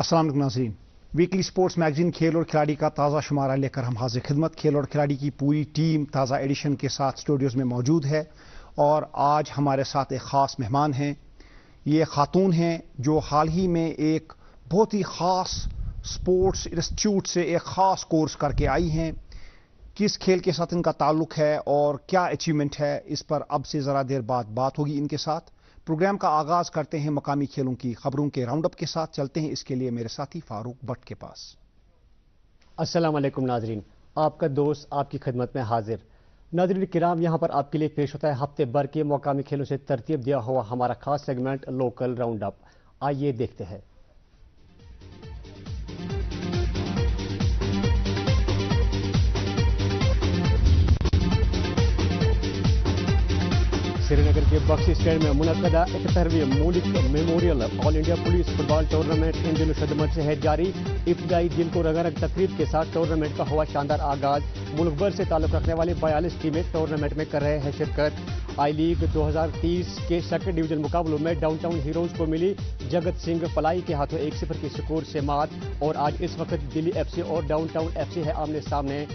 अस्सलाम वालेकुम नाज़रीन। वीकली स्पोर्ट्स मैगजीन खेल और खिलाड़ी का ताज़ा शुमारा लेकर हम हाजिर खिदमत। खेल और खिलाड़ी की पूरी टीम ताज़ा एडिशन के साथ स्टूडियोज़ में मौजूद है और आज हमारे साथ एक ख़ास मेहमान हैं। ये खातून हैं जो हाल ही में एक बहुत ही ख़ास स्पोर्ट्स इंस्टीट्यूट से एक ख़ास कोर्स करके आई हैं। किस खेल के साथ इनका ताल्लुक है और क्या अचीवमेंट है, इस पर अब से ज़रा देर बाद बात होगी इनके साथ। प्रोग्राम का आगाज़ करते हैं मकामी खेलों की खबरों के राउंडअप के साथ। चलते हैं इसके लिए मेरे साथी फारूक भट्ट के पास। अस्सलाम वालेकुम नाजरीन, आपका दोस्त आपकी खिदमत में हाजिर। नाजरीन किराम, यहाँ पर आपके लिए पेश होता है हफ्ते भर के मकामी खेलों से तरतीब दिया हुआ हमारा खास सेगमेंट लोकल राउंडअप। आइए देखते हैं। श्रीनगर के बख्शी स्टेडियम में मुनक्कदा 71वीं मुल्क memorial all India police football tournament इन दिनों शदमत से है जारी। इब्तदाई दिन को रंगारंग तकरीब के साथ टूर्नामेंट का हुआ शानदार आगाज। मुल्क भर से ताल्लुक रखने वाली 42 टीमें टूर्नामेंट में कर रहे हैं शिरकत। आई लीग 2030 के सेकंड डिवीजन मुकाबलों में डाउनटाउन हीरोज को मिली जगत सिंह पलाई के हाथों 1-0 के स्कोर से मात। और आज इस वक्त दिल्ली एफसी और डाउनटाउन एफसी है आमने सामने।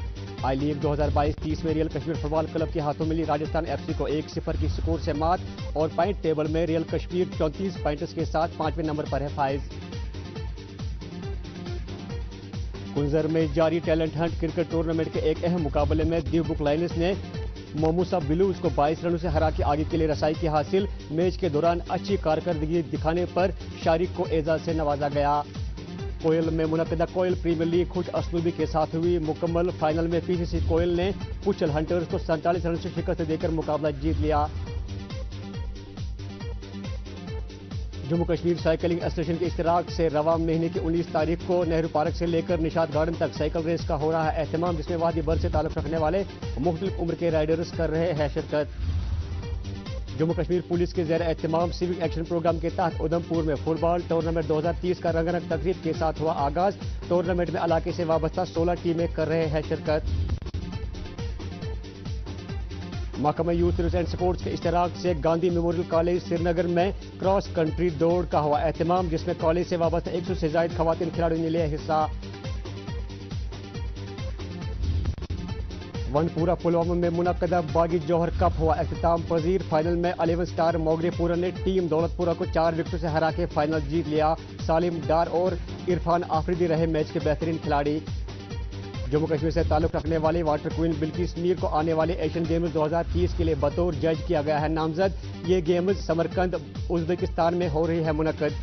आई लीग 2022-30 में रियल कश्मीर फुटबॉल क्लब के हाथों मिली राजस्थान एफसी को 1-0 की स्कोर से मात। और पॉइंट टेबल में रियल कश्मीर 34 पॉइंट्स के साथ 5वें नंबर पर है फाइज। कुंजर में जारी टैलेंट हंट क्रिकेट टूर्नामेंट के एक अहम मुकाबले में दीव बुक लाइनर्स ने मोमूसा ब्लूज को 22 रनों से हरा के आगे के लिए रसाई की हासिल। मैच के दौरान अच्छी कारकर्दगी दिखाने पर शारिक को एजाज से नवाजा गया। कोयल में मुनक्कदा कोयल प्रीमियर लीग खुश असलूबी के साथ हुई मुकम्मल। फाइनल में पीसीसी कोयल ने पुचल हंटर्स को 47 रन से शिकस्त देकर मुकाबला जीत लिया। जम्मू कश्मीर साइकिलिंग एसोसिएशन के इश्तराक से रवा महीने की 19 तारीख को नेहरू पार्क से लेकर निशात गार्डन तक साइकिल रेस का हो रहा है एहतमाम, जिसमें वादी भर से ताल्लुक रखने वाले मुख्तलिफ उम्र के राइडर्स कर रहे हैं शिरकत। जम्मू कश्मीर पुलिस के ज़ेर एहतमाम सिविक एक्शन प्रोग्राम के तहत उधमपुर में फुटबॉल टूर्नामेंट 2030 का रंगारंग तकरीब के साथ हुआ आगाज। टूर्नामेंट में इलाके से वाबस्ता 16 टीमें कर रहे हैं शिरकत। महकमा यूथ एंड स्पोर्ट्स के इश्तराक से गांधी मेमोरियल कॉलेज श्रीनगर में क्रॉस कंट्री दौड़ का हुआ एहतमाम, जिसमें कॉलेज से वाबस्ता 100 से ज्यादा खवातीन खिलाड़ियों ने लिया हिस्सा। वनपुरा पुलवामा में मुनक्कदा बागी जौहर कप हुआ अख्ताम पजीर। फाइनल में 11 स्टार मोगरेपुरा ने टीम दौलतपुरा को 4 विकेटों से हरा के फाइनल जीत लिया। सालिम डार और इरफान आफरीदी रहे मैच के बेहतरीन खिलाड़ी। जम्मू कश्मीर से ताल्लुक रखने वाली वाटर क्वीन बिल्किस मीर को आने वाले एशियन गेम्स 2030 के लिए बतौर जज किया गया है नामजद। ये गेम्स समरकंद उज्बेकिस्तान में हो रही है मुनक्कद।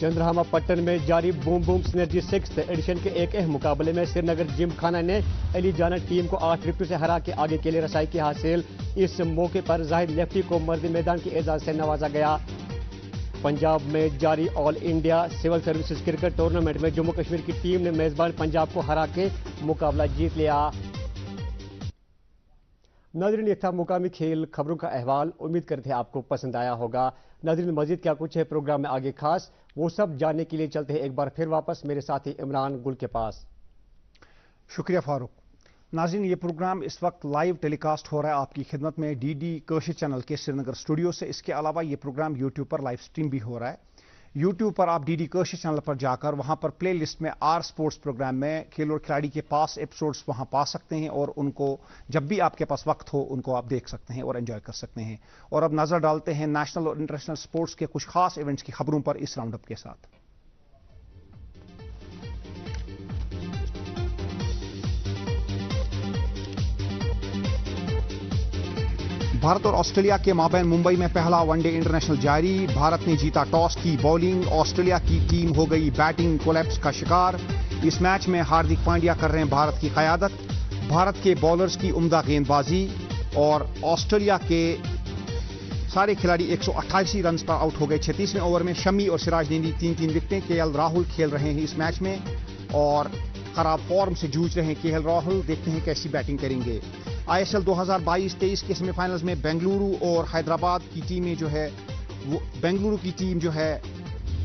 चंद्रहामा पट्टन में जारी boom boom synergy 6th addition के एक अहम मुकाबले में श्रीनगर जिम खाना ने अली जाना टीम को 8 विकेटों से हरा के आगे के लिए रसाई की हासिल। इस मौके पर जाहिद लेफ्टी को मर्द मैदान के एजाज से नवाजा गया। पंजाब में जारी all India civil services cricket tournament में जम्मू कश्मीर की टीम ने मेजबान पंजाब को हरा के मुकाबला जीत लिया। नाज़रीन, ये था मुकामी खेल खबरों का अहवाल। उम्मीद करते हैं आपको पसंद आया होगा। नाज़रीन, मजीद क्या कुछ है प्रोग्राम में आगे खास, वो सब जानने के लिए चलते हैं एक बार फिर वापस मेरे साथी इमरान गुल के पास। शुक्रिया फारूक। नाज़रीन, ये प्रोग्राम इस वक्त लाइव टेलीकास्ट हो रहा है आपकी खिदमत में डीडी कशिश चैनल के श्रीनगर स्टूडियो से। इसके अलावा ये प्रोग्राम यूट्यूब पर लाइव स्ट्रीम भी हो रहा है। यूट्यूब पर आप डीडी कशिश चैनल पर जाकर वहां पर प्ले लिस्ट में आर स्पोर्ट्स प्रोग्राम में खेल और खिलाड़ी के पास एपिसोड्स वहां पा सकते हैं और उनको जब भी आपके पास वक्त हो उनको आप देख सकते हैं और एंजॉय कर सकते हैं। और अब नजर डालते हैं नेशनल और इंटरनेशनल स्पोर्ट्स के कुछ खास इवेंट्स की खबरों पर इस राउंडअप के साथ। भारत और ऑस्ट्रेलिया के माबैन मुंबई में पहला वनडे इंटरनेशनल जारी। भारत ने जीता टॉस की बॉलिंग, ऑस्ट्रेलिया की टीम हो गई बैटिंग कोलैप्स का शिकार। इस मैच में हार्दिक पांड्या कर रहे हैं भारत की क़यादत। भारत के बॉलर्स की उम्दा गेंदबाजी और ऑस्ट्रेलिया के सारे खिलाड़ी 188 रन पर आउट हो गए। 36वें ओवर में शमी और सिराज ने ली 3-3 विकेटें। केएल राहुल खेल रहे हैं इस मैच में और खराब फॉर्म से जूझ रहे हैं केएल राहुल। देखते हैं कैसी बैटिंग करेंगे। आईएसएल 2022-23 के सेमीफाइनल्स में बेंगलुरु और हैदराबाद की टीमें जो है वो बेंगलुरु की टीम जो है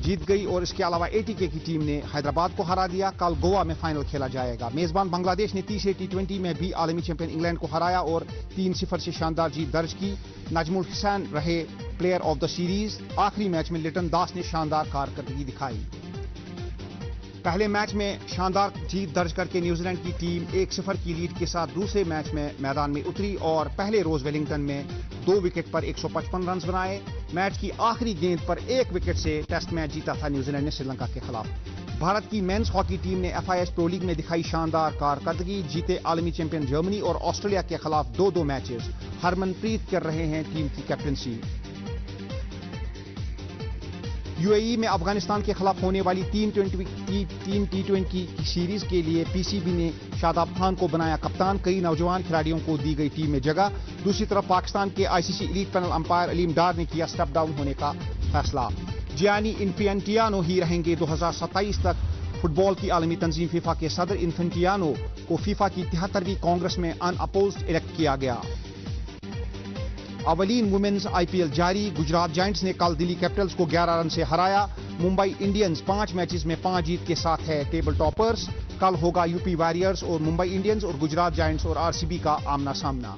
जीत गई और इसके अलावा एटीके की टीम ने हैदराबाद को हरा दिया। कल गोवा में फाइनल खेला जाएगा। मेजबान बांग्लादेश ने तीसरे टी20 में भी आलमी चैंपियन इंग्लैंड को हराया और 3-0 से शानदार जीत दर्ज की। नजमुल हुसैन रहे प्लेयर ऑफ द सीरीज। आखिरी मैच में लिटन दास ने शानदार कारकर्दगी दिखाई। पहले मैच में शानदार जीत दर्ज करके न्यूजीलैंड की टीम 1-0 की लीड के साथ दूसरे मैच में मैदान में उतरी और पहले रोज वेलिंगटन में 2 विकेट पर 155 रन बनाए। मैच की आखिरी गेंद पर 1 विकेट से टेस्ट मैच जीता था न्यूजीलैंड ने श्रीलंका के खिलाफ। भारत की मेंस हॉकी टीम ने FIS प्रो लीग में दिखाई शानदार कारकर्दगी। जीते आलमी चैंपियन जर्मनी और ऑस्ट्रेलिया के खिलाफ 2-2 मैचेस। हरमनप्रीत कर रहे हैं टीम की कैप्टनसी। UAE में अफगानिस्तान के खिलाफ होने वाली तीन T20 की सीरीज के लिए PCB ने शादाब खान को बनाया कप्तान। कई नौजवान खिलाड़ियों को दी गई टीम में जगह। दूसरी तरफ पाकिस्तान के ICC elite panel umpire Aleem Dar ने किया स्टेप डाउन होने का फैसला। जियानी इन्फेंटियानो ही रहेंगे 2027 तक फुटबॉल की आलमी तंजीम फीफा के सदर। इन्फेंटियानो को फीफा की 73वीं कांग्रेस में अनअपोज्ड इलेक्ट किया गया। अवलीन वुमेन्स IPL जारी। गुजरात जायंट्स ने कल दिल्ली कैपिटल्स को 11 रन से हराया। मुंबई इंडियंस 5 मैचेस में 5 जीत के साथ है टेबल टॉपर्स। कल होगा यूपी वॉरियर्स और मुंबई इंडियंस और गुजरात जायंट्स और RCB का आमना सामना।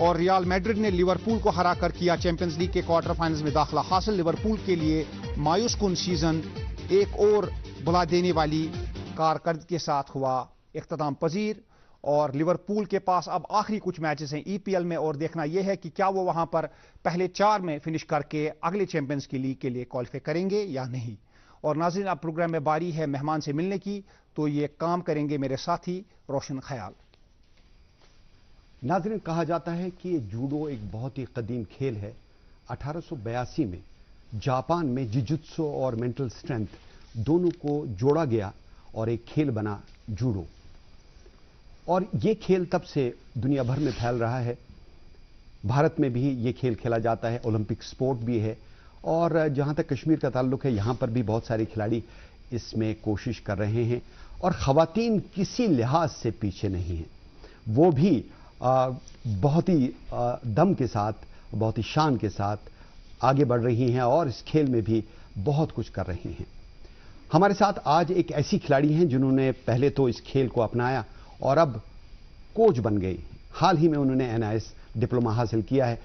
और रियल मैड्रिड ने लिवरपूल को हराकर किया चैंपियंस लीग के क्वार्टर फाइनल्स में दाखिला हासिल। लिवरपूल के लिए मायूसकुन सीजन एक और बुला देने वाली कारकर्दगी के साथ हुआ इख्तिताम पजीर। और लिवरपूल के पास अब आखिरी कुछ मैचेस हैं EPL में और देखना यह है कि क्या वो वहां पर पहले 4 में फिनिश करके अगले चैंपियंस की लीग के लिए क्वालिफाई करेंगे या नहीं। और नाज़रीन, अब प्रोग्राम में बारी है मेहमान से मिलने की, तो ये काम करेंगे मेरे साथी रोशन ख्याल। नाज़रीन, कहा जाता है कि जूडो एक बहुत ही कदीम खेल है। 1882 में जापान में जिजुत्सु और मेंटल स्ट्रेंथ दोनों को जोड़ा गया और एक खेल बना जूडो। और ये खेल तब से दुनिया भर में फैल रहा है। भारत में भी ये खेल खेला जाता है, ओलंपिक स्पोर्ट भी है। और जहाँ तक कश्मीर का ताल्लुक है, यहाँ पर भी बहुत सारे खिलाड़ी इसमें कोशिश कर रहे हैं। और ख़वातीन किसी लिहाज से पीछे नहीं हैं, वो भी बहुत ही दम के साथ, बहुत ही शान के साथ आगे बढ़ रही हैं और इस खेल में भी बहुत कुछ कर रही हैं। हमारे साथ आज एक ऐसी खिलाड़ी हैं जिन्होंने पहले तो इस खेल को अपनाया और अब कोच बन गई। हाल ही में उन्होंने NIS डिप्लोमा हासिल किया है।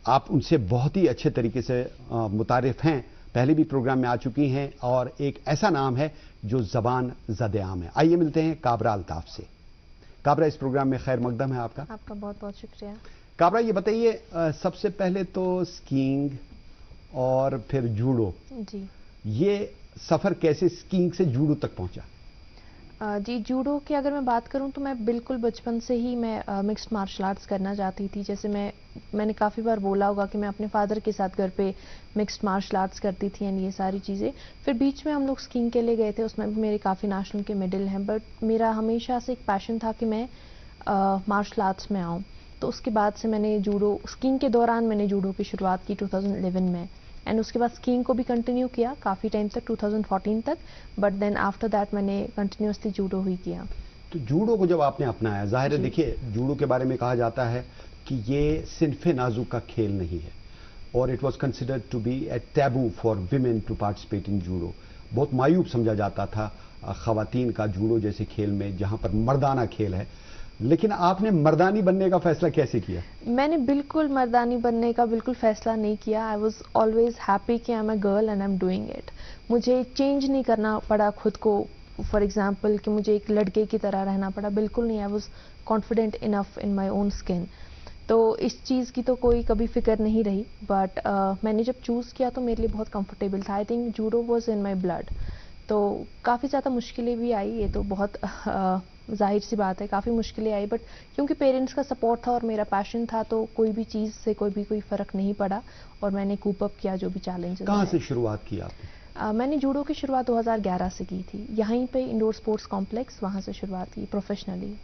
आप उनसे बहुत ही अच्छे तरीके से मुतारिफ हैं, पहले भी प्रोग्राम में आ चुकी हैं और एक ऐसा नाम है जो ज़बान ज़द-ए-आम है। आइए मिलते हैं काबरा अल्ताफ से। काबरा, इस प्रोग्राम में खैर मकदम है आपका। आपका बहुत बहुत शुक्रिया। काबरा, ये बताइए, सबसे पहले तो स्कीइंग और फिर जूडो, जी, ये सफ़र कैसे स्कीइंग से जूडो तक पहुंचा? जी, जूडो की अगर मैं बात करूं तो मैं बिल्कुल बचपन से ही मैं मिक्स्ड मार्शल आर्ट्स करना चाहती थी। जैसे मैंने काफ़ी बार बोला होगा कि मैं अपने फादर के साथ घर पे मिक्स्ड मार्शल आर्ट्स करती थी एंड ये सारी चीज़ें। फिर बीच में हम लोग स्कीइंग के लिए गए थे, उसमें भी मेरे काफ़ी नेशनल के मेडल हैं। बट मेरा हमेशा से एक पैशन था कि मैं मार्शल आर्ट्स में आऊँ। तो उसके बाद से मैंने जूडो, स्कीइंग के दौरान मैंने जूडो की शुरुआत की 2011 में एंड उसके बाद स्कीइंग को भी कंटिन्यू किया काफ़ी टाइम तक, 2014 तक। बट देन आफ्टर दैट मैंने कंटिन्यूसली जूडो ही किया। तो जूडो को जब आपने अपनाया, जाहिर है, देखिए, जूडो के बारे में कहा जाता है कि ये सिन्फ़े नाजुक का खेल नहीं है और it was considered to be a taboo for women to participate in judo. बहुत मायूब समझा जाता था ख़वातीन का जूडो जैसे खेल में, जहाँ पर मर्दाना खेल है। लेकिन आपने मर्दानी बनने का फैसला कैसे किया? मैंने बिल्कुल मर्दानी बनने का बिल्कुल फैसला नहीं किया। आई वॉज ऑलवेज हैप्पी कि I am a girl and I am doing it. मुझे चेंज नहीं करना पड़ा खुद को, फॉर एग्जाम्पल कि मुझे एक लड़के की तरह रहना पड़ा, बिल्कुल नहीं। I was confident enough in my own skin. तो इस चीज़ की तो कोई कभी फिक्र नहीं रही। बट मैंने जब चूज़ किया तो मेरे लिए बहुत कंफर्टेबल था। I think judo was in my blood. तो काफ़ी ज़्यादा मुश्किलें भी आई, ये तो बहुत जाहिर सी बात है, काफ़ी मुश्किलें आई। बट क्योंकि पेरेंट्स का सपोर्ट था और मेरा पैशन था, तो कोई भी चीज़ से कोई फ़र्क नहीं पड़ा और मैंने कूप अप किया जो भी चैलेंजेस। कहाँ से शुरुआत की आपने? मैंने जूडो की शुरुआत 2011 से की थी, यहीं पे इंडोर स्पोर्ट्स कॉम्प्लेक्स, वहाँ से शुरुआत की प्रोफेशनली।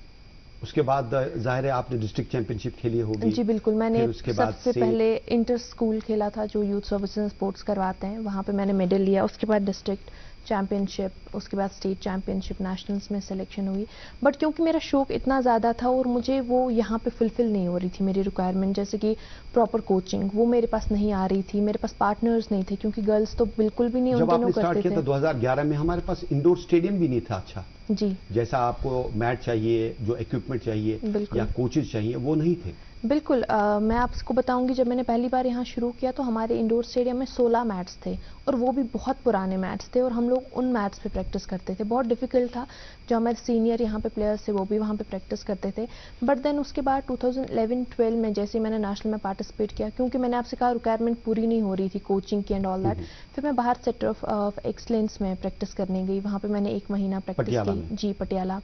उसके बाद जाहिर है आपने डिस्ट्रिक्ट चैंपियनशिप खेली होगी। जी बिल्कुल, मैंने उसके सबसे पहले इंटर स्कूल खेला था, जो यूथ सर्विसेज स्पोर्ट्स करवाते हैं, वहाँ पे मैंने मेडल लिया। उसके बाद डिस्ट्रिक्ट चैंपियनशिप, उसके बाद स्टेट चैंपियनशिप, नेशनल्स में सिलेक्शन हुई। बट क्योंकि मेरा शौक इतना ज़्यादा था और मुझे वो यहाँ पे फुलफिल नहीं हो रही थी मेरी रिक्वायरमेंट, जैसे कि प्रॉपर कोचिंग वो मेरे पास नहीं आ रही थी, मेरे पास पार्टनर्स नहीं थे, क्योंकि गर्ल्स तो बिल्कुल भी नहीं उन जब दिनों आपने स्टार्ट करते किया था 2011 में, हमारे पास इंडोर स्टेडियम भी नहीं था। अच्छा जी, जैसा आपको मैट चाहिए, जो इक्विपमेंट चाहिए या कोचेज चाहिए, वो नहीं थे। बिल्कुल मैं आपको बताऊंगी, जब मैंने पहली बार यहाँ शुरू किया तो हमारे इंडोर स्टेडियम में 16 मैट्स थे और वो भी बहुत पुराने मैट्स थे और हम लोग उन मैट्स पे प्रैक्टिस करते थे। बहुत डिफिकल्ट था। जो हमारे सीनियर यहाँ पे प्लेयर्स थे वो भी वहाँ पे प्रैक्टिस करते थे। बट देन उसके बाद 2011-12 में जैसे मैंने नेशनल में पार्टिसिपेट किया, क्योंकि मैंने आपसे कहा रिक्वायरमेंट पूरी नहीं हो रही थी कोचिंग की एंड ऑल दैट, फिर मैं बाहर सेंटर ऑफ एक्सलेंस में प्रैक्टिस करने गई। वहाँ पे मैंने 1 महीना प्रैक्टिस की जी पटियाला,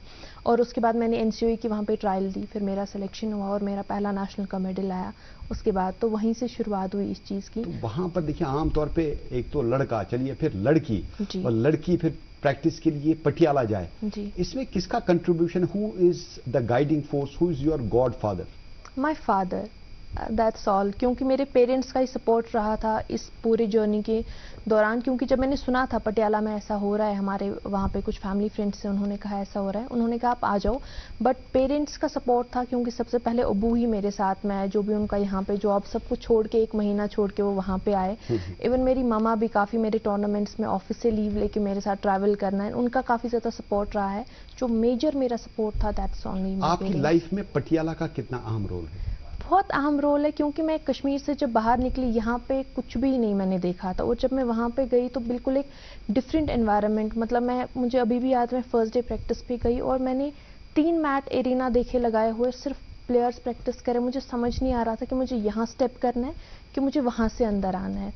और उसके बाद मैंने एनसीओई की वहाँ पे ट्रायल दी, फिर मेरा सिलेक्शन हुआ और मेरा पहला नेशनल का मेडल आया। उसके बाद तो वहीं से शुरुआत हुई इस चीज़ की। तो वहाँ पर देखिए आमतौर पे एक तो लड़का, चलिए फिर लड़की, जी। और लड़की फिर प्रैक्टिस के लिए पटियाला जाए, जी। इसमें किसका contribution, who is the guiding force, who is your God father? My father, that's all. क्योंकि मेरे पेरेंट्स का ही सपोर्ट रहा था इस पूरे जर्नी के दौरान। क्योंकि जब मैंने सुना था पटियाला में ऐसा हो रहा है, हमारे वहाँ पे कुछ फैमिली फ्रेंड्स से उन्होंने कहा ऐसा हो रहा है, उन्होंने कहा आप आ जाओ। बट पेरेंट्स का सपोर्ट था, क्योंकि सबसे पहले अबू ही मेरे साथ में आए, जो भी उनका यहाँ पे जॉब सब कुछ छोड़ के 1 महीना छोड़ के वो वहाँ पे आए। इवन मेरी मामा भी काफ़ी मेरे टूर्नामेंट्स में ऑफिस से लीव लेके मेरे साथ ट्रैवल करना है, उनका काफ़ी ज़्यादा सपोर्ट रहा है। जो मेजर मेरा सपोर्ट था दैट्स ओनली। आपकी लाइफ में पटियाला का कितना अहम रोल है? बहुत अहम रोल है, क्योंकि मैं कश्मीर से जब बाहर निकली यहाँ पे कुछ भी नहीं मैंने देखा था, और जब मैं वहाँ पे गई तो बिल्कुल एक डिफरेंट एनवायरनमेंट। मतलब मुझे अभी भी याद है, मैं फर्स्ट डे प्रैक्टिस पे गई और मैंने 3 मैट एरिना देखे लगाए हुए, सिर्फ प्लेयर्स प्रैक्टिस करें। मुझे समझ नहीं आ रहा था कि मुझे यहाँ स्टेप करना है कि मुझे वहाँ से अंदर आना है।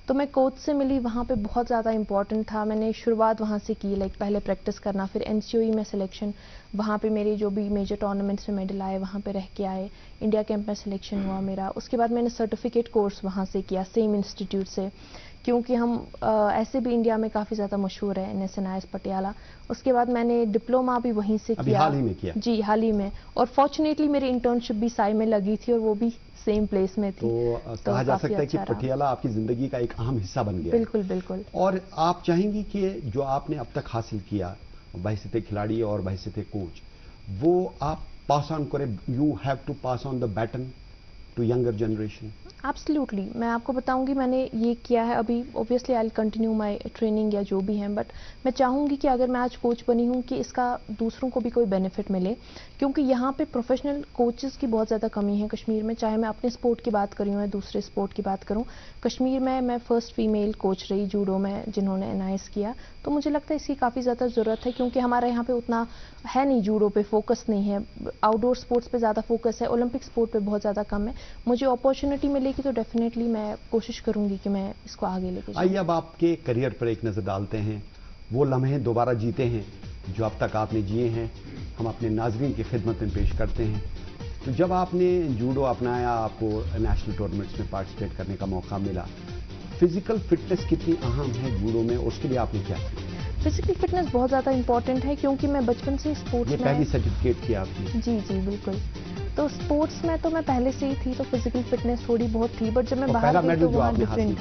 तो मैं कोच से मिली, वहाँ पे बहुत ज़्यादा इंपॉर्टेंट था। मैंने शुरुआत वहाँ से की, लाइक पहले प्रैक्टिस करना, फिर एनसीओई में सिलेक्शन, वहाँ पे मेरे जो भी मेजर टूर्नामेंट्स में मेडल आए वहाँ पे रह के आए, इंडिया कैंप में सिलेक्शन हुआ मेरा। उसके बाद मैंने सर्टिफिकेट कोर्स वहाँ से किया, सेम इंस्टीट्यूट से, क्योंकि हम ऐसे भी इंडिया में काफ़ी ज़्यादा मशहूर है NSNIS पटियाला। उसके बाद मैंने डिप्लोमा भी वहीं से किया। हाल ही में किया? जी हाल ही में। और फॉर्चुनेटली मेरी इंटर्नशिप भी साई में लगी थी और वो भी सेम प्लेस में थी। तो कहा जा सकता है कि पटियाला आपकी जिंदगी का एक अहम हिस्सा बन गया। बिल्कुल बिल्कुल। और आप चाहेंगी कि जो आपने अब तक हासिल किया, बहैसियत खिलाड़ी और बहैसियत कोच, वो आप पास ऑन करें, you have to pass on the baton to younger generation? Absolutely. मैं आपको बताऊंगी मैंने ये किया है अभी। Obviously I will continue my training या जो भी है, बट मैं चाहूँगी कि अगर मैं आज कोच बनी हूँ कि इसका दूसरों को भी कोई बेनिफिट मिले, क्योंकि यहाँ पे प्रोफेशनल कोचेस की बहुत ज़्यादा कमी है कश्मीर में। चाहे मैं अपने स्पोर्ट की बात करूँ या दूसरे स्पोर्ट की बात करूँ, कश्मीर में मैं फर्स्ट फीमेल कोच रही जूडो में जिन्होंने NIS किया। तो मुझे लगता है इसकी काफ़ी ज़्यादा ज़रूरत है, क्योंकि हमारे यहाँ पे उतना है नहीं, जूडो पे फोकस नहीं है, आउटडोर स्पोर्ट्स पे ज़्यादा फोकस है, ओलंपिक स्पोर्ट पे बहुत ज़्यादा कम है। मुझे अपॉर्चुनिटी मिलेगी तो डेफिनेटली मैं कोशिश करूंगी कि मैं इसको आगे लेके जाऊं। आइए अब आपके करियर पर एक नज़र डालते हैं, वो लम्हे दोबारा जीते हैं जो अब तक आपने जिए हैं, हम अपने नाजरीन की खिदमत में पेश करते हैं। तो जब आपने जूडो अपनाया, आपको नेशनल टूर्नामेंट्स में पार्टिसिपेट करने का मौका मिला, फिजिकल फिटनेस कितनी अहम है जूडो में, उसके लिए आपने क्या किया? फिजिकल फिटनेस बहुत ज़्यादा इंपॉर्टेंट है, क्योंकि मैं बचपन से स्पोर्ट्स में, पहली सर्टिफिकेट किया आपने? जी जी बिल्कुल। तो स्पोर्ट्स में तो मैं पहले से ही थी, तो फिजिकल फिटनेस थोड़ी बहुत थी, बट जब मैं बाहर गई तो वहाँ डिफरेंट।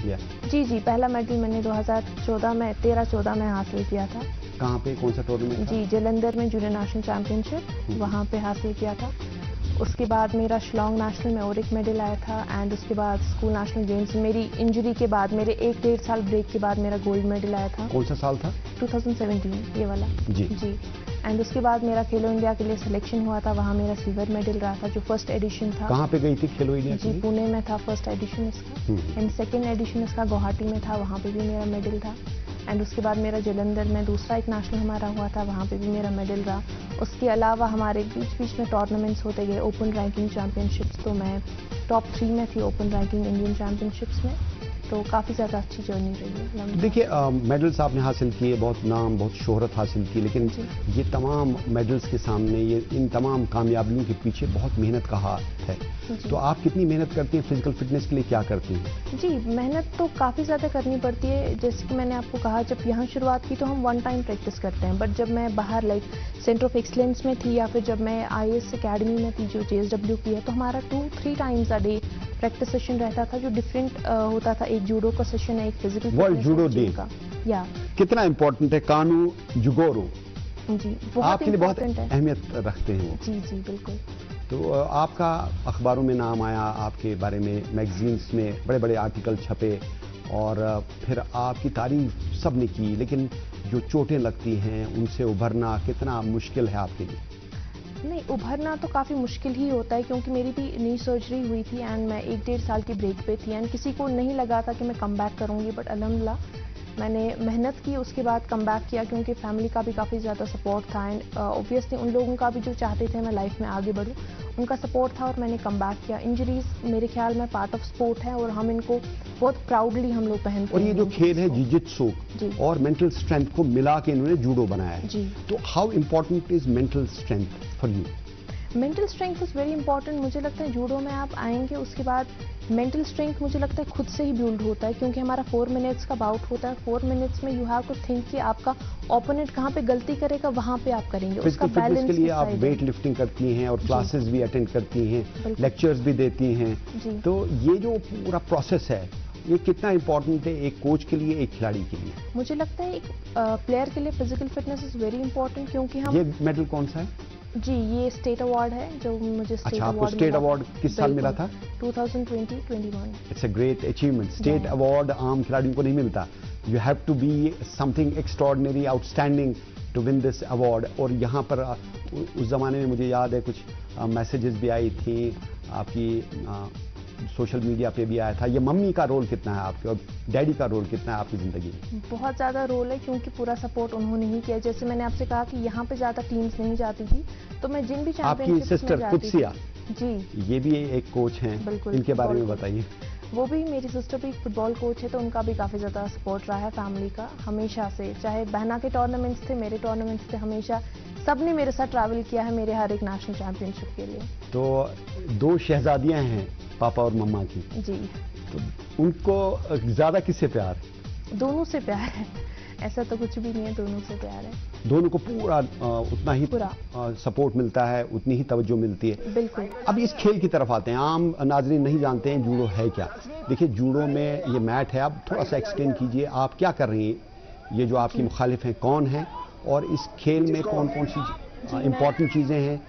जी जी, पहला मेडल मैंने 2014 में 13-14 में हासिल किया था। कहाँ पे, कौन सा टूर्नामेंट? जी जलंधर में जूनियर नेशनल चैंपियनशिप, वहाँ पे हासिल किया था। उसके बाद मेरा शिलोंग नेशनल में और एक मेडल आया था, एंड उसके बाद स्कूल नेशनल गेम्स में मेरी इंजरी के बाद, मेरे 1-1.5 साल ब्रेक के बाद मेरा गोल्ड मेडल आया था। कौन सा साल था? 2017, ये वाला। जी जी। एंड उसके बाद मेरा खेलो इंडिया के लिए सिलेक्शन हुआ था, वहाँ मेरा सिल्वर मेडल रहा था, जो फर्स्ट एडिशन था। कहाँ पे गई थी खेलो इंडिया? जी पुणे में था फर्स्ट एडिशन इसका, एंड सेकेंड एडिशन इसका गुवाहाटी में था, वहाँ पे भी मेरा मेडल था। एंड उसके बाद मेरा जलंधर में दूसरा एक नेशनल हमारा हुआ था, वहाँ पे भी मेरा मेडल रहा। उसके अलावा हमारे बीच बीच में टूर्नामेंट्स होते गए, ओपन रैंकिंग चैंपियनशिप्स, तो मैं टॉप 3 में थी ओपन रैंकिंग इंडियन चैंपियनशिप्स में। तो काफ़ी ज़्यादा अच्छी जर्नी रही है। देखिए मेडल्स आपने हासिल किए, बहुत नाम, बहुत शोहरत हासिल की, लेकिन ये तमाम मेडल्स के सामने, ये इन तमाम कामयाबियों के पीछे बहुत मेहनत का हाथ है। तो आप कितनी मेहनत करती हैं फिजिकल फिटनेस के लिए, क्या करती हैं? जी मेहनत तो काफ़ी ज़्यादा करनी पड़ती है। जैसे कि मैंने आपको कहा, जब यहाँ शुरुआत की तो हम 1 टाइम प्रैक्टिस करते हैं, बट जब मैं बाहर लाइक सेंटर ऑफ एक्सलेंस में थी या फिर जब मैं IAS अकेडमी में थी जो JSW की है, तो हमारा 2-3 times a day practice session रहता था, जो डिफरेंट होता था। एक जूडो का सेशन है, एक फिजिकल वर्ल्ड जूडो डे का। या कितना इम्पोर्टेंट है कानू जुगोरो? जी आपके लिए बहुत अहमियत रखते हैं वो। जी जी बिल्कुल। तो आपका अखबारों में नाम आया, आपके बारे में मैगजीन्स में बड़े बड़े आर्टिकल छपे, और फिर आपकी तारीफ सबने की, लेकिन जो चोटें लगती हैं उनसे उभरना कितना मुश्किल है आपके लिए? नहीं, उभरना तो काफ़ी मुश्किल ही होता है क्योंकि मेरी भी नी सर्जरी हुई थी एंड मैं 1-1.5 साल की ब्रेक पे थी एंड किसी को नहीं लगा था कि मैं कम बैक करूँगी, बट अल्हम्दुलिल्लाह मैंने मेहनत की, उसके बाद कम बैक किया क्योंकि फैमिली का भी काफ़ी ज़्यादा सपोर्ट था एंड ऑब्वियसली उन लोगों का भी जो चाहते थे मैं लाइफ में आगे बढ़ूँ, उनका सपोर्ट था और मैंने कम बैक किया। इंजरीज मेरे ख्याल में पार्ट ऑफ स्पोर्ट है और हम इनको बहुत प्राउडली हम लोग पहनते और हैं। ये जो खेल है जिजित्सु जी। और मेंटल स्ट्रेंथ को मिला के इन्होंने जूडो बनाया है। जी। तो how important is mental strength for you? Mental strength is very important. मुझे लगता है जूडो में आप आएंगे उसके बाद मेंटल स्ट्रेंथ मुझे लगता है खुद से ही बिल्ड होता है क्योंकि हमारा 4 मिनट्स का बाउट होता है। 4 मिनट्स में यू हैव टू थिंक कि आपका ओपोनेंट कहाँ पे गलती करेगा वहाँ पे आप करेंगे। उसका फिजिकल फिटनेस बैलेंस के लिए आप वेट लिफ्टिंग करती हैं और क्लासेस भी अटेंड करती हैं, बिल्कुल। लेक्चर्स भी देती हैं। जी। तो ये जो पूरा प्रोसेस है ये कितना इंपॉर्टेंट है एक कोच के लिए, एक खिलाड़ी के लिए? मुझे लगता है एक प्लेयर के लिए physical fitness is very important क्योंकि हम ये मेडल कौन सा है? जी, ये स्टेट अवार्ड है जो मुझे स्टेट अच्छा, आपको अवार्ड स्टेट अवार्ड किस साल मिला था? 2020-21। It's a great achievement. State award आम खिलाड़ियों को नहीं मिलता। You have to be something extraordinary, outstanding to win this award. और यहाँ पर उस जमाने में मुझे याद है कुछ मैसेजेस भी आई थी आपकी, सोशल मीडिया पे भी आया था। ये मम्मी का रोल कितना है आपके और डैडी का रोल कितना है आपकी ज़िंदगी में? बहुत ज़्यादा रोल है क्योंकि पूरा सपोर्ट उन्होंने ही किया। जैसे मैंने आपसे कहा कि यहाँ पे ज़्यादा टीम्स नहीं जाती थी तो मैं जिन भी आपकी चैंपियनशिप्स में सिस्टर जाती थी। कुदसिया, जी, ये भी एक कोच हैं, बिल्कुल, इनके बारे में फुटबॉल बताइए। वो भी, मेरी सिस्टर भी फुटबॉल कोच है तो उनका भी काफ़ी ज़्यादा सपोर्ट रहा है फैमिली का हमेशा से। चाहे बहना के टूर्नामेंट्स थे, मेरे टूर्नामेंट्स थे, हमेशा सबने मेरे साथ ट्रैवल किया है मेरे हर एक नेशनल चैंपियनशिप के लिए। तो 2 शहजादियां हैं पापा और मम्मा की, जी, तो उनको ज़्यादा किससे प्यार? दोनों से प्यार है, ऐसा तो कुछ भी नहीं है, दोनों से प्यार है। दोनों को पूरा उतना ही पूरा सपोर्ट मिलता है, उतनी ही तवज्जो मिलती है। बिल्कुल। अब इस खेल की तरफ आते हैं। आम नाज़रीन नहीं जानते हैं जूडो है क्या। देखिए जूडो में ये मैट है, आप थोड़ा सा एक्सप्लेन कीजिए आप क्या कर रही हैं, ये जो आपकी मुखालिफ हैं कौन है और इस खेल में कौन कौन सी इंपॉर्टेंट चीज़ें हैं।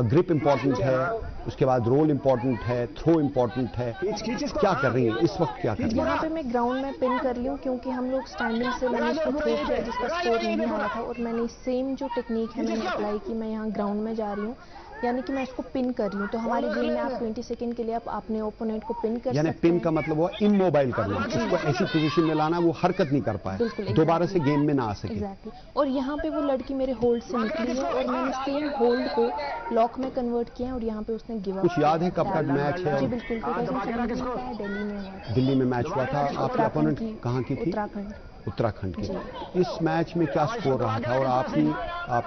ग्रिप इंपॉर्टेंट है, उसके बाद रोल इंपॉर्टेंट है, थ्रो इंपॉर्टेंट है। क्या कर रही हैं इस वक्त, क्या कर रही हैं? यहाँ पे मैं ग्राउंड में पिन कर रही हूँ क्योंकि हम लोग स्टैंडिंग से मैंने इसको थ्रो किया जिसका स्कोर नहीं आया था और मैंने सेम जो टेक्निक है मैंने अप्लाई की। मैं यहाँ ग्राउंड में जा रही हूँ यानी कि मैं इसको पिन कर रही हूँ। तो हमारे गेम में आप 20 सेकंड के लिए आप अपने ओपोनेंट को पिन कर यानी सकते पिन हैं। का मतलब वो इमोबाइल करना, उसको ऐसी पोजीशन में लाना वो हरकत नहीं कर पाए, बिल्कुल, दोबारा से गेम में ना आ सके। एग्जैक्टली। और यहाँ पे वो लड़की मेरे होल्ड से निकली है और मैंने सेम होल्ड को लॉक में कन्वर्ट किया है और यहाँ पे उसने गिव अप। कुछ याद है कब का मैच है? जी बिल्कुल, 2017 का दिल्ली में हुआ था। दिल्ली में मैच हुआ था। आपकी अपोनेंट कहाँ की थी? उत्तराखंड। उत्तराखंड की। इस मैच में क्या स्कोर रहा था और आपकी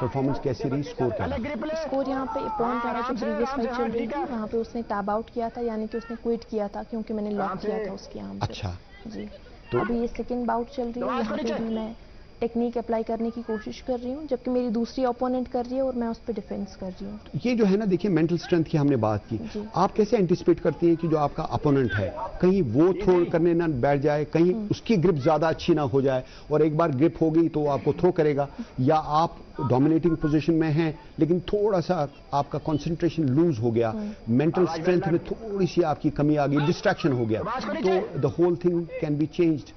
परफॉर्मेंस कैसी रही, स्कोर क्या रहा? स्कोर यहाँ पे पॉइंट रहा जो प्रीवियस फाइट चल रही थी वहाँ पे उसने टैब आउट किया था यानी कि उसने क्विट किया था क्योंकि मैंने लॉक किया था उसकी आर्म पे। अच्छा, जी। तो अभी ये सेकंड बाउट चल रही है, यहाँ पे भी मैं टेक्निक अप्लाई करने की कोशिश कर रही हूँ जबकि मेरी दूसरी ओपोनेंट कर रही है और मैं उस पर डिफेंस कर रही हूँ। ये जो है ना, देखिए मेंटल स्ट्रेंथ की हमने बात की, आप कैसे एंटिसिपेट करती हैं कि जो आपका अपोनेंट है कहीं वो थ्रो करने ना बैठ जाए, कहीं उसकी ग्रिप ज्यादा अच्छी ना हो जाए और एक बार ग्रिप हो गई तो वो आपको थ्रो करेगा, या आप डोमिनेटिंग पोजीशन में हैं लेकिन थोड़ा सा आपका कंसंट्रेशन लूज हो गया, मेंटल स्ट्रेंथ में थोड़ी सी आपकी कमी आ गई, डिस्ट्रैक्शन हो गया, तो the whole thing can be changed.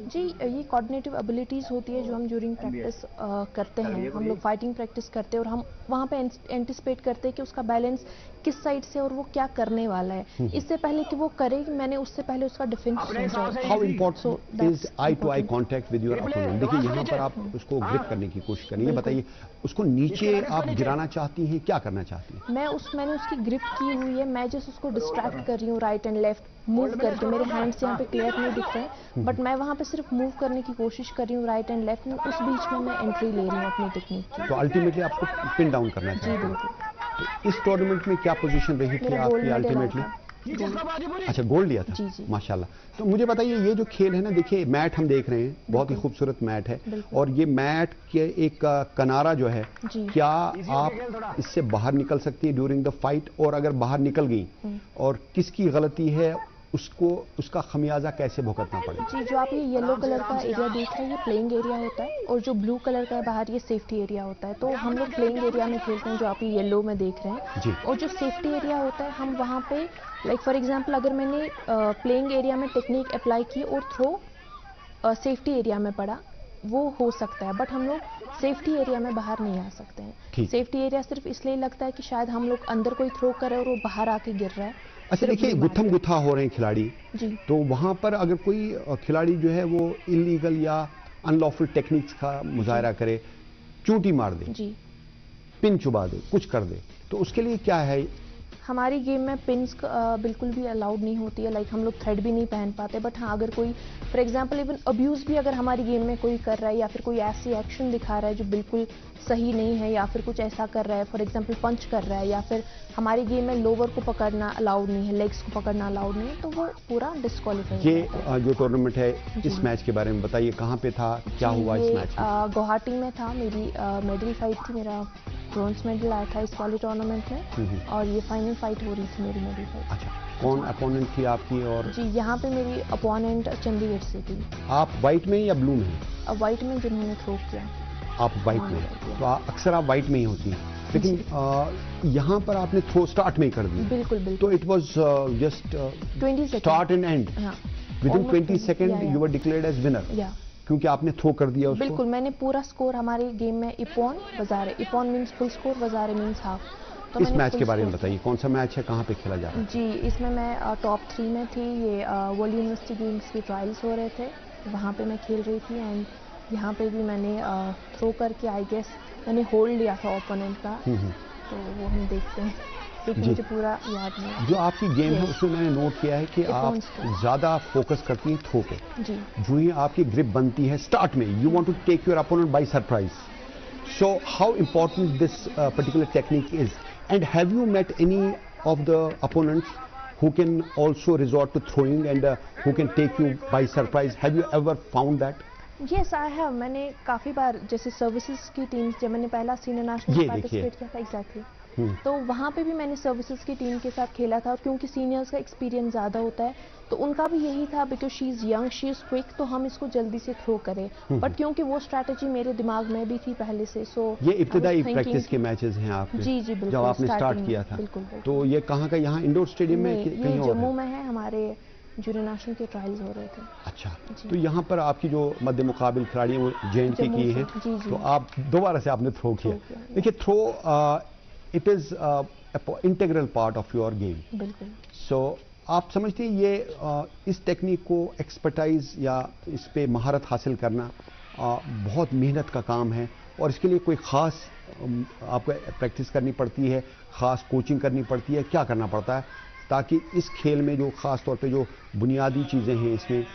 जी, ये कोऑर्डिनेटिव एबिलिटीज़ होती है जो हम ड्यूरिंग प्रैक्टिस करते हैं। हम लोग फाइटिंग प्रैक्टिस करते हैं और हम वहाँ पे एंटिसिपेट करते हैं कि उसका बैलेंस किस साइड से और वो क्या करने वाला है। इससे पहले कि वो करे मैंने उससे पहले उसका डिफेंस सोचा। How important is eye to eye contact with your opponent? देखिए यहाँ पर आप उसको ग्रिप करने की कोशिश करें, ये बताइए उसको नीचे आप गिराना चाहती हैं, क्या करना चाहती हैं? मैंने उसकी ग्रिप की हुई है, मैं जस्ट उसको डिस्ट्रैक्ट कर रही हूँ राइट एंड लेफ्ट मूव करके। मेरे हैंड्स यहाँ पे क्लियर नहीं दिख रहे हैं बट मैं वहाँ पे सिर्फ मूव करने की कोशिश कर रही हूँ राइट एंड लेफ्ट में। उस बीच में मैं एंट्री ले रही हूँ अपनी टेक्निक की। तो अल्टीमेटली आपको पिन डाउन करना जी चाहिए। बिल्कुल। तो इस टूर्नामेंट में क्या पोजीशन रही थी मेरा गोल्ड आपकी मेडल अल्टीमेटली? गोल्ड। अच्छा, गोल्ड लिया था। जी, जी। माशाल्लाह। तो मुझे बताइए ये जो खेल है ना, देखिए मैट हम देख रहे हैं, बहुत ही खूबसूरत मैट है और ये मैट के एक किनारा जो है, जी। क्या आप इससे बाहर निकल सकती है ड्यूरिंग द फाइट, और अगर बाहर निकल गई और किसकी गलती है उसको उसका खमियाजा कैसे भुगतना पड़ेगा? जी, जो आप ये येलो कलर का एरिया देख रहे हैं ये प्लेइंग एरिया होता है और जो ब्लू कलर का है बाहर ये सेफ्टी एरिया होता है। तो हम लोग प्लेइंग एरिया में खेलते हैं जो आप ये येलो में देख रहे हैं। जी। और जो सेफ्टी एरिया होता है हम वहाँ पे लाइक फॉर एग्जांपल अगर मैंने प्लेइंग एरिया में टेक्निक अप्लाई की और थ्रो सेफ्टी एरिया में पड़ा वो हो सकता है, बट हम लोग सेफ्टी एरिया में बाहर नहीं आ सकते हैं। ठीक। सेफ्टी एरिया सिर्फ इसलिए लगता है कि शायद हम लोग अंदर कोई थ्रो करे और वो बाहर आके गिर रहा है। अच्छा सिर्फ देखिए, बीमारी गुत्थम है। गुत्था हो रहे हैं खिलाड़ी, जी तो वहां पर अगर कोई खिलाड़ी जो है वो इलीगल या अनलॉफुल टेक्निक्स का मुजाहरा करे, चूंटी मार दे, जी, पिन चुबा दे, कुछ कर दे, तो उसके लिए क्या है? हमारी गेम में पिन्स बिल्कुल भी अलाउड नहीं होती है। लाइक हम लोग थ्रेड भी नहीं पहन पाते। बट हाँ, अगर कोई फॉर एग्जांपल इवन अब्यूज़ भी अगर हमारी गेम में कोई कर रहा है या फिर कोई ऐसी एक्शन दिखा रहा है जो बिल्कुल सही नहीं है, या फिर कुछ ऐसा कर रहा है, फॉर एग्जांपल पंच कर रहा है, या फिर हमारी गेम में लोअर को पकड़ना अलाउड नहीं है, लेग्स को पकड़ना अलाउड नहीं है, तो वो पूरा डिस्क्वालीफाई ये जो टूर्नामेंट है, इस जी। मैच के बारे में बताइए, कहाँ पे था, क्या हुआ इस मैच में? गुवाहाटी में था। मेरी मेडल फाइट थी, मेरा ब्रॉन्ज मेडल आया था इस वाले टूर्नामेंट में, और ये फाइनल फाइट हो रही थी मेरी मेडल फाइट। अच्छा, कौन अपोनेंट थी आपकी? और जी, यहाँ पे मेरी अपोनेंट चंडीगढ़ से थी। आप वाइट में या ब्लू में? वाइट में जिन्होंने थ्रो किया। आप वाइट में, तो अक्सर आप वाइट में ही होती हैं, लेकिन यहाँ पर आपने थ्रो स्टार्ट में ही कर दी। बिल्कुल बिल्कुल। तो it was just 20 start and and, हाँ, within almost 20 20 second yeah, you were declared as winner, या क्योंकि आपने थ्रो कर दिया उसको। बिल्कुल, मैंने पूरा स्कोर हमारी गेम में ippon wazaari, ippon means full score, wazaari means half. तो इस मैंने मैच full के बारे में score बताइए, कौन सा मैच है, कहाँ पे खेला जा रहा है? जी, इसमें मैं टॉप 3 में थी। ये वर्ल्ड यूनिवर्सिटी गेम्स के ट्रायल्स हो रहे थे, वहाँ पे मैं खेल रही थी। एंड यहाँ पे भी मैंने थ्रो करके आई गेस मैंने होल्ड लिया था ओपोनेंट का, तो वो हम देखते हैं, क्योंकि जी। मुझे पूरा याद नहीं है। जो आपकी गेम है Yes. उसमें मैंने नोट किया है कि It आप wants to. ज्यादा फोकस करती हैं थ्रो पे। जी जो ही आपकी ग्रिप बनती है स्टार्ट में, you want to take your opponent by surprise, so how important this particular technique is, and have you met any of the opponents who can also resort to throwing and who can take you by surprise? Have you ever found that? Yes I have. मैंने काफ़ी बार, जैसे services की team, जब मैंने पहला senior national ये participate किया था, एग्जैक्टली, तो वहाँ पे भी मैंने सर्विसेज की टीम के साथ खेला था। क्योंकि सीनियर्स का एक्सपीरियंस ज़्यादा होता है, तो उनका भी यही था, because she is young, she is quick, तो हम इसको जल्दी से थ्रो करें। बट क्योंकि वो स्ट्रैटेजी मेरे दिमाग में भी थी पहले से, सो ये इब्तिदाई प्रैक्टिस के मैचेस हैं आपके? जी जी बिल्कुल, जब आपने स्टार्ट starting किया में, था, बिल्कुल बिल्कुल। तो ये कहाँ का, यहाँ इंडोर स्टेडियम में नहीं, कहीं ये और जम्मू है? में है, हमारे जूनियर नेशनल के ट्रायल्स हो रहे थे। अच्छा, जी। तो यहाँ पर आपकी जो मध्य मुकाबिल खिलाड़ी हैं वो जे&के जम्मू की से, हैं, जी, जी। तो आप दोबारा से आपने थ्रो किया। किया, yeah. देखिए, throw it is integral part of your game, बिल्कुल। सो आप समझते हैं ये इस टेक्निक को एक्सपर्टाइज या इस पे महारत हासिल करना बहुत मेहनत का काम है, और इसके लिए कोई ख़ास आपको प्रैक्टिस करनी पड़ती है, ख़ास कोचिंग करनी पड़ती है, क्या करना पड़ता है ताकि इस खेल में जो ख़ास तौर पे जो बुनियादी चीज़ें हैं इसमें,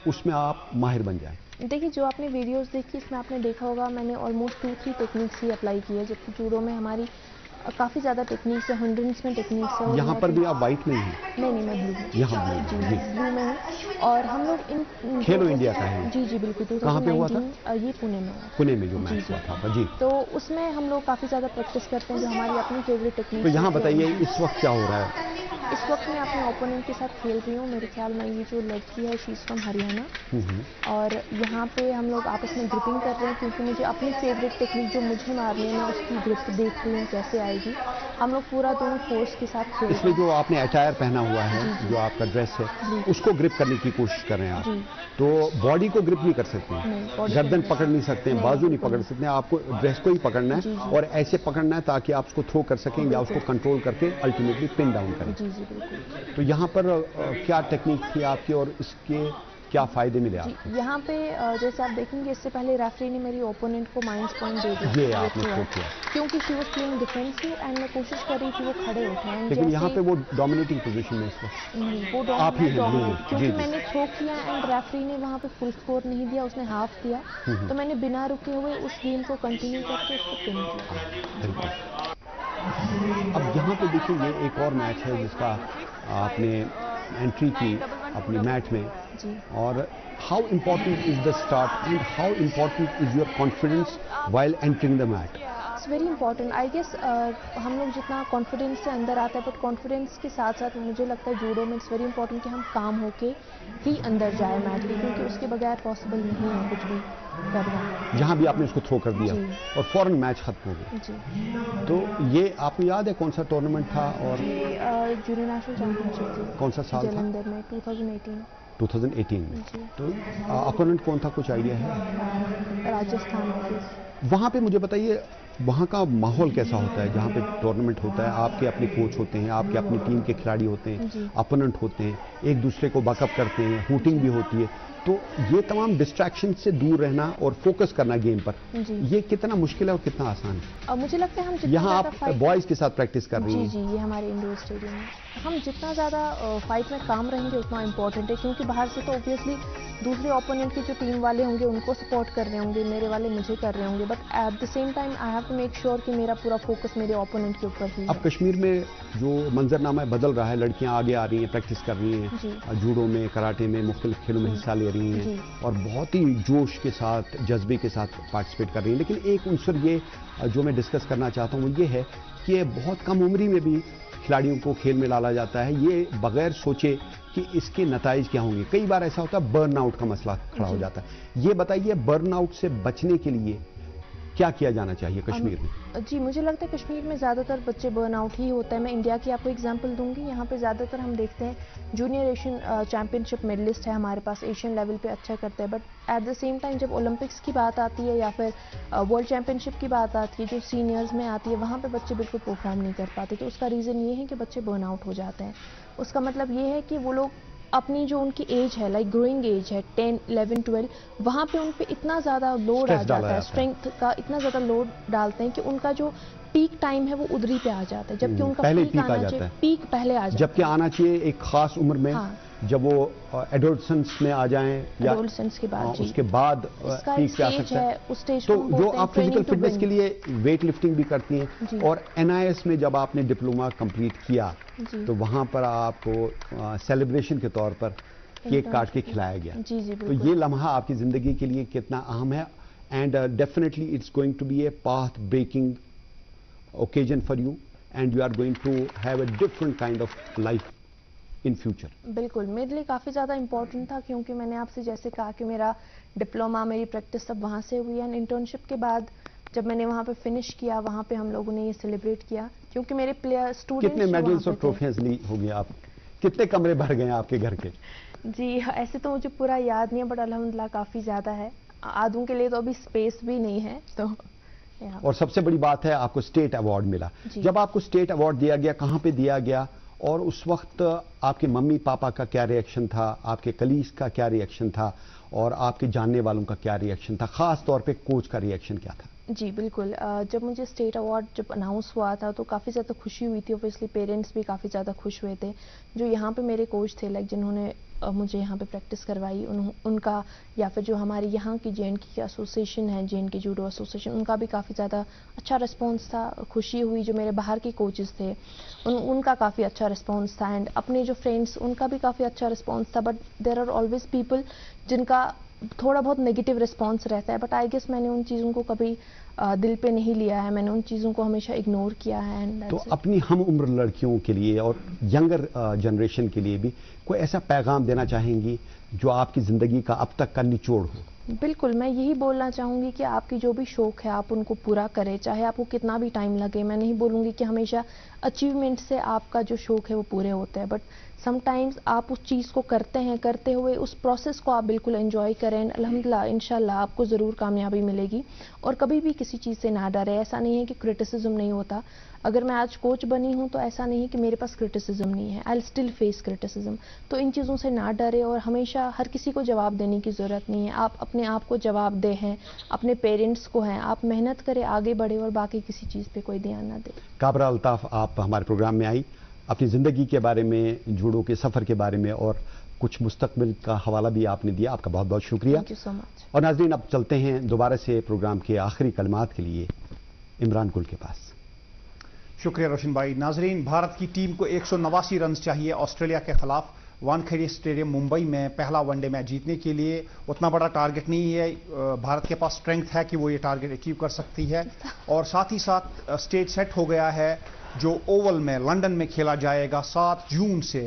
उसमें आप माहिर बन जाएं? देखिए, जो आपने वीडियोस देखी, इसमें आपने देखा होगा मैंने ऑलमोस्ट 2-3 टेक्निक्स ही अप्लाई की है, जबकि जूडो में हमारी काफ़ी ज़्यादा टेक्निक्स है, हंड्रेड्स में टेक्निक्स है। और यहाँ पर भी आप वाइट में ही हैं? नहीं नहीं, मैं ब्लू में। यहाँ ब्लू जी, में, जी। ब्लू में हूँ। और हम लोग इन खेलो इंडिया का है? जी जी बिल्कुल। कहाँ पे हुआ था? 2019 ये पुणे में हुआ। पुणे में जो जी, मैच जी। हुआ था आपका, जी। तो उसमें हम लोग काफ़ी ज़्यादा प्रैक्टिस करते हैं, जो हमारी अपनी फेवरेट टेक्निक। तो यहाँ बताइए इस वक्त क्या हो रहा है? इस वक्त मैं अपने ओपोनेंट के साथ खेल रही हूँ। मेरे ख्याल में ये जो लड़की है, शी इज़ फ्रॉम हरियाणा, और यहाँ पे हम लोग आपस में ग्रिपिंग कर रहे हैं, क्योंकि मुझे अपनी फेवरेट टेक्निक जो मुझे मारनी है, मैं उसकी ग्रिप देख रही हूँ कैसे आएगी। हम लोग पूरा दोनों फोर्स के साथ खेल रहे इसमें हैं। जो आपने अटायर पहना हुआ है, जो आपका ड्रेस है, जी। उसको ग्रिप करने की कोशिश कर रहे हैं आप, जी। तो बॉडी को ग्रिप नहीं कर सकते, नहीं, body गर्दन को पकड़ नहीं सकते हैं, नहीं, बाजू नहीं बिल्कुल पकड़ सकते हैं, आपको ड्रेस को ही पकड़ना जी, है, जी। और ऐसे पकड़ना है ताकि आप उसको थ्रो कर सकें या उसको कंट्रोल करके अल्टीमेटली पिन डाउन करें। जी जी बिल्कुल। तो यहाँ पर क्या टेक्निक थी आपकी और इसके क्या फायदे मिले आपको? जी, यहाँ पे जैसे आप देखेंगे, इससे पहले रेफरी ने मेरी ओपोनेंट को माइनस पॉइंट दे दिया। ये आपने थ्रो थ्रो किया, क्योंकि she was playing defensive, and मैं कोशिश कर रही थी वो खड़े उठे, एंड लेकिन यहाँ जैसे पे वो डोमिनेटिंग पोजीशन में इस वक्त नहीं, वो आप ही हैं, डोमिनेट, जी, क्योंकि जी। मैंने थ्रो किया एंड रेफरी ने वहाँ पे फुल स्कोर नहीं दिया, उसने हाफ दिया, तो मैंने बिना रुके हुए उस गेम को कंटिन्यू करके उसको पिन किया। बिल्कुल। अब यहाँ पे देखिए, ये एक और मैच है जिसका आपने एंट्री की अपने मैच में, जी। और how important is the start and how important is your confidence while entering the match? It's very important, I guess. हम लोग जितना कॉन्फिडेंस से अंदर आता है, बट कॉन्फिडेंस के साथ साथ मुझे लगता है जूडो में इट्स वेरी इंपॉर्टेंट कि हम काम होके ही अंदर जाए मैच के, क्योंकि उसके बगैर पॉसिबल नहीं है कुछ भी करना। यहाँ भी आपने उसको थ्रो कर दिया जी। और फौरन मैच खत्म हो गया। जी, तो ये आपको याद है कौन सा टूर्नामेंट था और जूनियर नेशनल चैंपियनशिप थी कौन सा साल था? जलंधर में 2018। 2018 में। जी। तो अपोनेंट कौन था, कुछ आइडिया है? राजस्थान में। वहाँ पे मुझे बताइए वहाँ का माहौल कैसा होता है जहाँ पे टूर्नामेंट होता है? आपके अपने कोच होते हैं, आपके अपनी टीम के खिलाड़ी होते हैं, जी। अपोनेंट होते हैं, एक दूसरे को बैकअप करते हैं, हूटिंग भी होती है, तो ये तमाम डिस्ट्रैक्शन से दूर रहना और फोकस करना गेम पर, जी। ये कितना मुश्किल है और कितना आसान है? मुझे लगता है हम जितना यहाँ ज़्यादा आप फाइट बॉयज़ के साथ प्रैक्टिस कर रही जी हैं। जी, ये हमारे इंडोर स्टेडियम है। हम जितना ज़्यादा फाइट में काम रहेंगे उतना इम्पोर्टेंट है, क्योंकि बाहर से तो ऑब्वियसली दूसरे ओपोनेंट के जो टीम वाले होंगे उनको सपोर्ट कर रहे होंगे, मेरे वाले मुझे कर रहे होंगे, but at the same time I have to make sure कि मेरा पूरा फोकस मेरे ओपोनेंट के ऊपर ही अब है। कश्मीर में जो मंजरनामा है बदल रहा है, लड़कियां आगे आ रही हैं, प्रैक्टिस कर रही हैं, जी। जूडो में, कराटे में, मुख्तलिफ खेलों में हिस्सा ले रही हैं जी। और बहुत ही जोश के साथ, जज्बे के साथ पार्टिसिपेट कर रही हैं। लेकिन एक उनसर ये जो मैं डिस्कस करना चाहता हूँ वो ये है कि बहुत कम उम्री में भी खिलाड़ियों को खेल में डाला जाता है, ये बगैर सोचे कि इसके नताइज क्या होंगे। कई बार ऐसा होता है बर्नआउट का मसला खड़ा हो जाता है। ये बताइए बर्नआउट से बचने के लिए क्या किया जाना चाहिए कश्मीर में? जी, मुझे लगता है कश्मीर में ज़्यादातर बच्चे बर्नआउट ही होता है। मैं इंडिया की आपको एग्जांपल दूंगी। यहाँ पे ज़्यादातर हम देखते हैं जूनियर एशियन चैंपियनशिप मेडलिस्ट है हमारे पास, एशियन लेवल पे अच्छा करते हैं, but at the same time जब ओलंपिक्स की बात आती है या फिर वर्ल्ड चैंपियनशिप की बात आती है जो सीनियर्स में आती है, वहाँ पे बच्चे बिल्कुल परफॉर्म नहीं कर पाते। तो उसका रीज़न ये है कि बच्चे बर्नआउट हो जाते हैं। उसका मतलब ये है कि वो लोग अपनी जो उनकी एज है, लाइक ग्रोइंग एज है 10, 11, 12, वहाँ पे उन पे इतना ज़्यादा लोड आ जाता है, स्ट्रेंथ का इतना ज़्यादा लोड डालते हैं कि उनका जो पीक टाइम है वो उधर ही पे आ जाता है, जबकि उनका पहले पीक आना चाहिए, पीक पहले आ जाता है, जबकि आना चाहिए एक खास उम्र में। हाँ। जब वो एडोलसेंस में आ जाएं या एडोलसेंस के बाद, जी। उसके बाद इसका पीक पे आ स्टेज सकता है। है, उस स्टेज तो को हम जो बोलते हैं आप physical training to fitness win। के लिए वेट लिफ्टिंग भी करती हैं जी। और NIS में जब आपने डिप्लोमा कंप्लीट किया जी। तो वहां पर आपको सेलिब्रेशन के तौर पर केक काट के खिलाया गया। जी जी, तो बिल्कुल। ये लम्हा आपकी जिंदगी के लिए कितना अहम है and definitely it's going to be a path breaking occasion for you and you are going to have a different kind of life in future. बिल्कुल, मेरे लिए काफ़ी ज़्यादा इम्पोर्टेंट था, क्योंकि मैंने आपसे जैसे कहा कि मेरा डिप्लोमा, मेरी प्रैक्टिस सब वहाँ से हुई है। इंटर्नशिप के बाद जब मैंने वहाँ पे फिनिश किया, वहाँ पे हम लोगों ने ये सेलिब्रेट किया, क्योंकि मेरे प्लेयर स्टूडेंट्स कितने मेडल्स और ट्रॉफियां ली होगी आप? कितने कमरे भर गए आपके घर के? जी, ऐसे तो मुझे पूरा याद नहीं है, बट अल्हम्दुलिल्लाह काफ़ी ज़्यादा है। आधों के लिए तो अभी स्पेस भी नहीं है, तो और सबसे बड़ी बात है आपको स्टेट अवार्ड मिला। जब आपको स्टेट अवार्ड दिया गया, कहाँ पे दिया गया और उस वक्त आपके मम्मी पापा का क्या रिएक्शन था, आपके कलीग्स का क्या रिएक्शन था और आपके जानने वालों का क्या रिएक्शन था, खास तौर पे कोच का रिएक्शन क्या था? जी बिल्कुल, जब मुझे स्टेट अवार्ड जब अनाउंस हुआ था तो काफ़ी ज़्यादा खुशी हुई थी। ऑब्वियसली पेरेंट्स भी काफ़ी ज़्यादा खुश हुए थे। जो यहाँ पे मेरे कोच थे, लाइक जिन्होंने मुझे यहाँ पे प्रैक्टिस करवाई, उनका, या फिर जो हमारी यहाँ की JNK की एसोसिएशन है, JNK जूडो एसोसिएशन, उनका भी काफ़ी ज़्यादा अच्छा रिस्पॉन्स था। खुशी हुई। जो मेरे बाहर के कोचेस थे उनका काफ़ी अच्छा रिस्पॉन्स था, एंड अपने जो फ्रेंड्स, उनका भी काफ़ी अच्छा रिस्पॉन्स था। But there are always people जिनका थोड़ा बहुत नेगेटिव रिस्पॉन्स रहता है, बट आई गेस मैंने उन चीज़ों को कभी दिल पे नहीं लिया है, मैंने उन चीज़ों को हमेशा इग्नोर किया है। एंड तो अपनी हम उम्र लड़कियों के लिए और यंगर जनरेशन के लिए भी कोई ऐसा पैगाम देना चाहेंगी जो आपकी ज़िंदगी का अब तक का निचोड़ हो? बिल्कुल, मैं यही बोलना चाहूँगी कि आपकी जो भी शौक है आप उनको पूरा करें, चाहे आपको कितना भी टाइम लगे। मैं नहीं बोलूँगी कि हमेशा अचीवमेंट से आपका जो शौक है वो पूरे होते हैं, बट समटाइम्स आप उस चीज़ को करते हैं, करते हुए उस प्रोसेस को आप बिल्कुल एंजॉय करें। अल्हम्दुलिल्लाह इंशाल्लाह आपको ज़रूर कामयाबी मिलेगी। और कभी भी किसी चीज़ से ना डरे। ऐसा नहीं है कि क्रिटिसिज्म नहीं होता। अगर मैं आज कोच बनी हूँ तो ऐसा नहीं है कि मेरे पास क्रिटिसिज्म नहीं है, I will still face criticism. तो इन चीज़ों से ना डरे और हमेशा हर किसी को जवाब देने की ज़रूरत नहीं है। आप अपने आप को जवाब दे हैं, अपने पेरेंट्स को हैं, आप मेहनत करें, आगे बढ़े और बाकी किसी चीज़ पे कोई ध्यान ना दे। काबरा अल्ताफ, आप हमारे प्रोग्राम में आई, अपनी ज़िंदगी के बारे में, जूडो के सफ़र के बारे में और कुछ मुस्तकबिल का हवाला भी आपने दिया। आपका बहुत बहुत शुक्रिया। Thank you so much. और नाज़रीन, अब चलते हैं दोबारा से प्रोग्राम के आखिरी कलमात के लिए इमरान गुल के पास। शुक्रिया रोशन भाई। नाजरीन, भारत की टीम को 189 रन चाहिए ऑस्ट्रेलिया के खिलाफ वानखेड़े स्टेडियम मुंबई में पहला वनडे मैच जीतने के लिए। उतना बड़ा टारगेट नहीं है, भारत के पास स्ट्रेंथ है कि वो ये टारगेट अचीव कर सकती है। और साथ ही साथ स्टेज सेट हो गया है जो ओवल में लंदन में खेला जाएगा 7 जून से।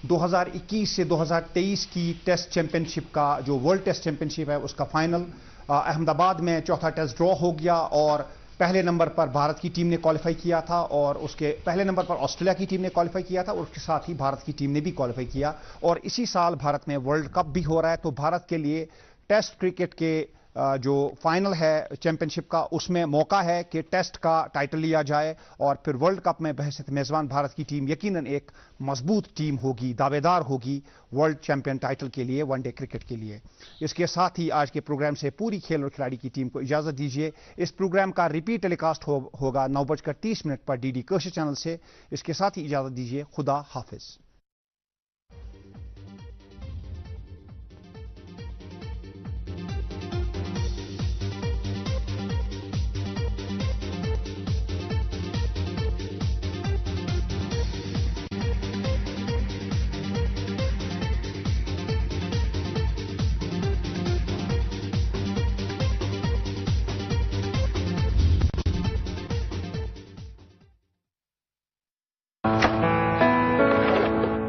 2021 से 2023 की टेस्ट चैंपियनशिप का जो वर्ल्ड टेस्ट चैंपियनशिप है उसका फाइनल अहमदाबाद में चौथा टेस्ट ड्रॉ हो गया और पहले नंबर पर भारत की टीम ने क्वालिफाई किया था और उसके पहले नंबर पर ऑस्ट्रेलिया की टीम ने क्वालिफाई किया था और उसके साथ ही भारत की टीम ने भी क्वालिफाई किया। और इसी साल भारत में वर्ल्ड कप भी हो रहा है, तो भारत के लिए टेस्ट क्रिकेट के जो फाइनल है चैंपियनशिप का, उसमें मौका है कि टेस्ट का टाइटल लिया जाए और फिर वर्ल्ड कप में बहैसियत मेजबान भारत की टीम यकीनन एक मजबूत टीम होगी, दावेदार होगी वर्ल्ड चैंपियन टाइटल के लिए, वनडे क्रिकेट के लिए। इसके साथ ही आज के प्रोग्राम से पूरी खेल और खिलाड़ी की टीम को इजाजत दीजिए। इस प्रोग्राम का रिपीट टेलीकास्ट होगा 9:30 पर डीडी कशर चैनल से। इसके साथ ही इजाजत दीजिए, खुदा हाफिज।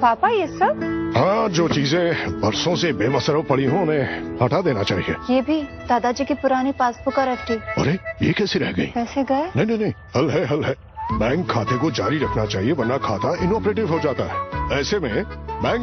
पापा ये सब? हाँ, जो चीजें बरसों से बेमसरो पड़ी हों उन्हें हटा देना चाहिए। ये भी दादाजी की पुरानी पासबुक और एफडी। अरे ये कैसे रह गई? पैसे गए? नहीं, हल है। बैंक खाते को जारी रखना चाहिए वरना खाता इनऑपरेटिव हो जाता है। ऐसे में बैंक